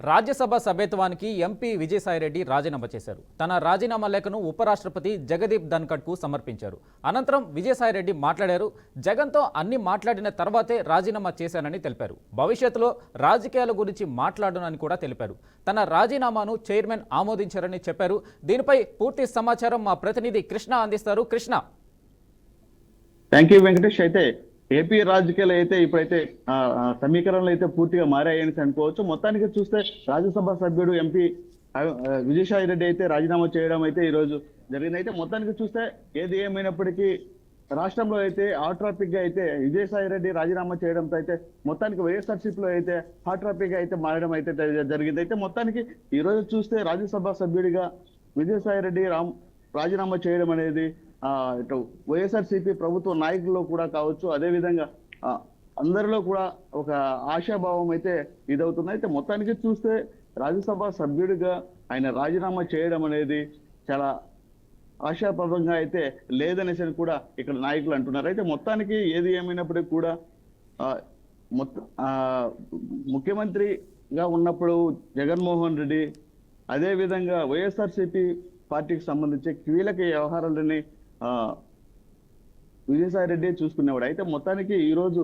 రాజ్యసభ సభ్యత్వానికి ఎంపీ విజయసాయిరెడ్డి రాజీనామా చేశారు. తన రాజీనామా లేఖను ఉపరాష్ట్రపతి జగదీప్ ధన్ఖడ్కు సమర్పించారు. అనంతరం విజయసాయిరెడ్డి మాట్లాడారు. జగన్తో అన్ని మాట్లాడిన తర్వాతే రాజీనామా చేశానని తెలిపారు. భవిష్యత్తులో రాజకీయాల గురించి మాట్లాడనని కూడా తెలిపారు. తన రాజీనామాను చైర్మన్ ఆమోదించారని చెప్పారు. దీనిపై పూర్తి సమాచారం మా ప్రతినిధి కృష్ణ అందిస్తారు. కృష్ణ. Thank you Venkatesh. అయితే ఏపీ రాజకీయాలు అయితే ఇప్పుడైతే సమీకరణలు అయితే పూర్తిగా మారాయని అనుకోవచ్చు. మొత్తానికి చూస్తే రాజ్యసభ సభ్యుడు ఎంపీ విజయసాయి రెడ్డి అయితే రాజీనామా చేయడం అయితే ఈ రోజు జరిగింది. అయితే మొత్తానికి చూస్తే ఏది ఏమైనప్పటికీ రాష్ట్రంలో అయితే హాట్ టాపిక్ గా అయితే విజయసాయి రెడ్డి రాజీనామా చేయడంతో అయితే మొత్తానికి వైఎస్ఆర్సీపీలో అయితే హాట్ టాపిక్ గా అయితే మారడం అయితే జరిగింది. అయితే మొత్తానికి ఈ రోజు చూస్తే రాజ్యసభ సభ్యుడిగా విజయసాయి రెడ్డి రాజీనామా చేయడం అనేది ఇటు వైఎస్ఆర్సీపీ ప్రభుత్వ నాయకుల్లో కూడా కావచ్చు, అదే విధంగా అందరిలో కూడా ఒక ఆశాభావం అయితే ఇదవుతుంది. అయితే మొత్తానికి చూస్తే రాజ్యసభ సభ్యుడిగా ఆయన రాజీనామా చేయడం అనేది చాలా ఆశాప్రదంగా అయితే లేదనేసి కూడా ఇక్కడ నాయకులు అంటున్నారు. అయితే మొత్తానికి ఏది ఏమైనప్పటికీ కూడా ముఖ్యమంత్రిగా ఉన్నప్పుడు జగన్మోహన్ రెడ్డి, అదే విధంగా వైఎస్ఆర్సీపీ పార్టీకి సంబంధించి కీలక వ్యవహారాలని విజయసాయి రెడ్డి చూసుకునేవాడు. అయితే మొత్తానికి ఈరోజు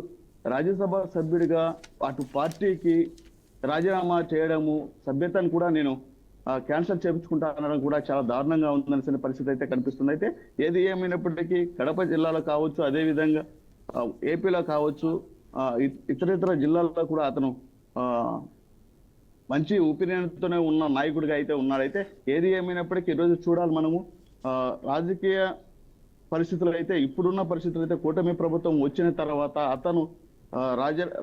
రాజ్యసభ సభ్యుడిగా అటు పార్టీకి రాజీనామా చేయడము, సభ్యతను కూడా నేను క్యాన్సల్ చేయించుకుంటా అనడం కూడా చాలా దారుణంగా ఉందనిసిన పరిస్థితి అయితే కనిపిస్తుంది. అయితే ఏది ఏమైనప్పటికీ కడప జిల్లాలో కావచ్చు, అదే విధంగా ఏపీలో కావచ్చు, ఇతర జిల్లాల్లో కూడా అతను మంచి ఒపీనియన్తోనే ఉన్న నాయకుడిగా అయితే ఉన్నాడు. అయితే ఏది ఏమైనప్పటికీ ఈరోజు చూడాలి మనము రాజకీయ పరిస్థితులు అయితే ఇప్పుడున్న పరిస్థితులు అయితే కూటమి ప్రభుత్వం వచ్చిన తర్వాత అతను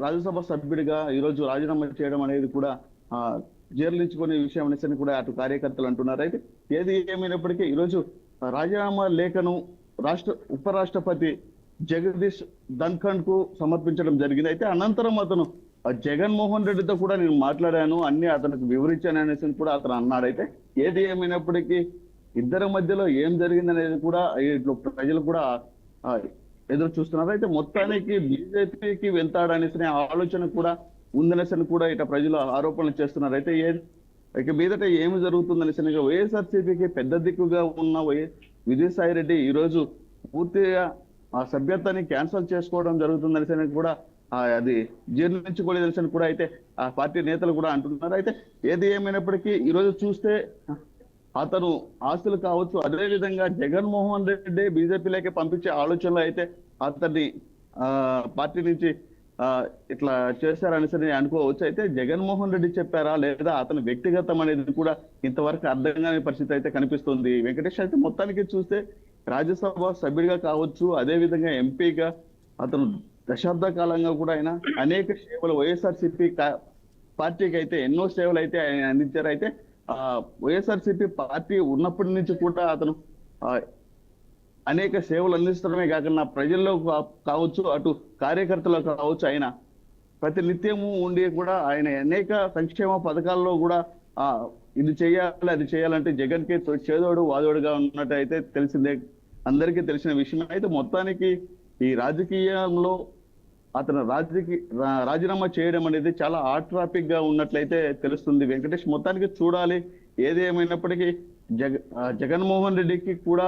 రాజ్యసభ సభ్యుడిగా ఈరోజు రాజీనామా చేయడం అనేది కూడా జీర్ణించుకునే విషయం అనేసి కూడా అటు కార్యకర్తలు అంటున్నారు. అయితే ఏది ఏమైనప్పటికీ ఈరోజు రాజీనామా లేఖను ఉపరాష్ట్రపతి జగదీష్ ధన్ఖడ్ కు సమర్పించడం జరిగింది. అయితే అనంతరం అతను జగన్మోహన్ రెడ్డితో కూడా నేను మాట్లాడాను, అన్ని అతనికి వివరించాను అనేసి కూడా అతను అన్నాడు. అయితే ఏది ఏమైనప్పటికీ ఇద్దరి మధ్యలో ఏం జరిగింది అనేది కూడా ఇట్లా ప్రజలు కూడా ఎదురు చూస్తున్నారు. అయితే మొత్తానికి బీజేపీకి వెళ్తాడనేసి ఆలోచన కూడా ఉందనేసి కూడా ఇట్లా ప్రజలు ఆరోపణలు చేస్తున్నారు. అయితే ఇక మీదట ఏమి జరుగుతుందనేసి వైఎస్ఆర్సీపీకి పెద్ద దిక్కుగా ఉన్న విజయసాయి రెడ్డి ఈ రోజు పూర్తిగా ఆ సభ్యత్వాన్ని క్యాన్సిల్ చేసుకోవడం జరుగుతుందనేసి కూడా అది జీర్ణించుకోలేదనేసి కూడా అయితే ఆ పార్టీ నేతలు కూడా అంటున్నారు. అయితే ఏది ఏమైనప్పటికీ ఈరోజు చూస్తే అతను ఆస్తులు కావచ్చు, అదే విధంగా జగన్మోహన్ రెడ్డి బీజేపీలోకి పంపించే ఆలోచనలు అయితే అతన్ని పార్టీ నుంచి ఇట్లా చేశారనేసి అనుకోవచ్చు. అయితే జగన్మోహన్ రెడ్డి చెప్పారా లేదా అతని వ్యక్తిగతం అనేది కూడా ఇంతవరకు అర్థం కాని పరిస్థితి అయితే కనిపిస్తుంది వెంకటేష్. అయితే మొత్తానికి చూస్తే రాజ్యసభ సభ్యుడిగా కావచ్చు, అదే విధంగా ఎంపీగా అతను దశాబ్ద కాలంగా కూడా ఆయన అనేక సేవలు వైఎస్ఆర్సీపీ పార్టీకి అయితే ఎన్నో సేవలు అయితే ఆయన అందించారు. అయితే వైఎస్ఆర్సీపీ పార్టీ ఉన్నప్పటి నుంచి కూడా అతను అనేక సేవలు అందించడమే కాకుండా ప్రజల్లో కావచ్చు, అటు కార్యకర్తలు కావచ్చు, ఆయన ప్రతి నిత్యము ఉండి కూడా ఆయన అనేక సంక్షేమ పథకాల్లో కూడా ఇది చేయాలి అది చేయాలంటే జగన్ కి చేదోడు వాదోడుగా ఉన్నట్టు అయితే తెలిసిందే, అందరికీ తెలిసిన విషయం. అయితే మొత్తానికి ఈ రాజకీయంలో అతను రాజీనామా చేయడం అనేది చాలా హాట్ టాపిక్ గా ఉన్నట్లయితే తెలుస్తుంది వెంకటేష్. మొత్తానికి చూడాలి. ఏది ఏమైనప్పటికీ జగన్మోహన్ రెడ్డికి కూడా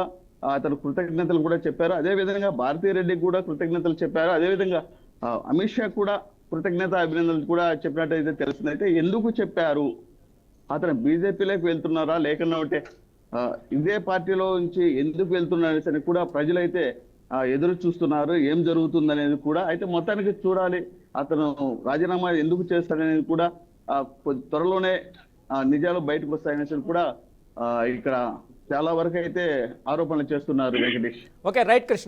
అతను కృతజ్ఞతలు కూడా చెప్పారు, అదే విధంగా భారతీ రెడ్డికి కూడా కృతజ్ఞతలు చెప్పారు, అదే విధంగా అమిత్ షా కూడా కృతజ్ఞత అభినందనలు కూడా చెప్పినట్టయితే తెలుస్తుంది. అయితే ఎందుకు చెప్పారు, అతను బీజేపీలోకి వెళ్తున్నారా లేకపోతే ఇదే పార్టీలో నుంచి ఎందుకు వెళ్తున్నారని కూడా ప్రజలైతే ఎదురు చూస్తున్నారు. ఏం జరుగుతుంది అనేది కూడా అయితే మొత్తానికి చూడాలి. అతను రాజీనామా ఎందుకు చేస్తాడనేది కూడా త్వరలోనే నిజాలు బయటకు వస్తాయనేసి కూడా ఇక్కడ చాలా వరకు అయితే ఆరోపణలు చేస్తున్నారు వెంకటేష్. Okay, right Krishna.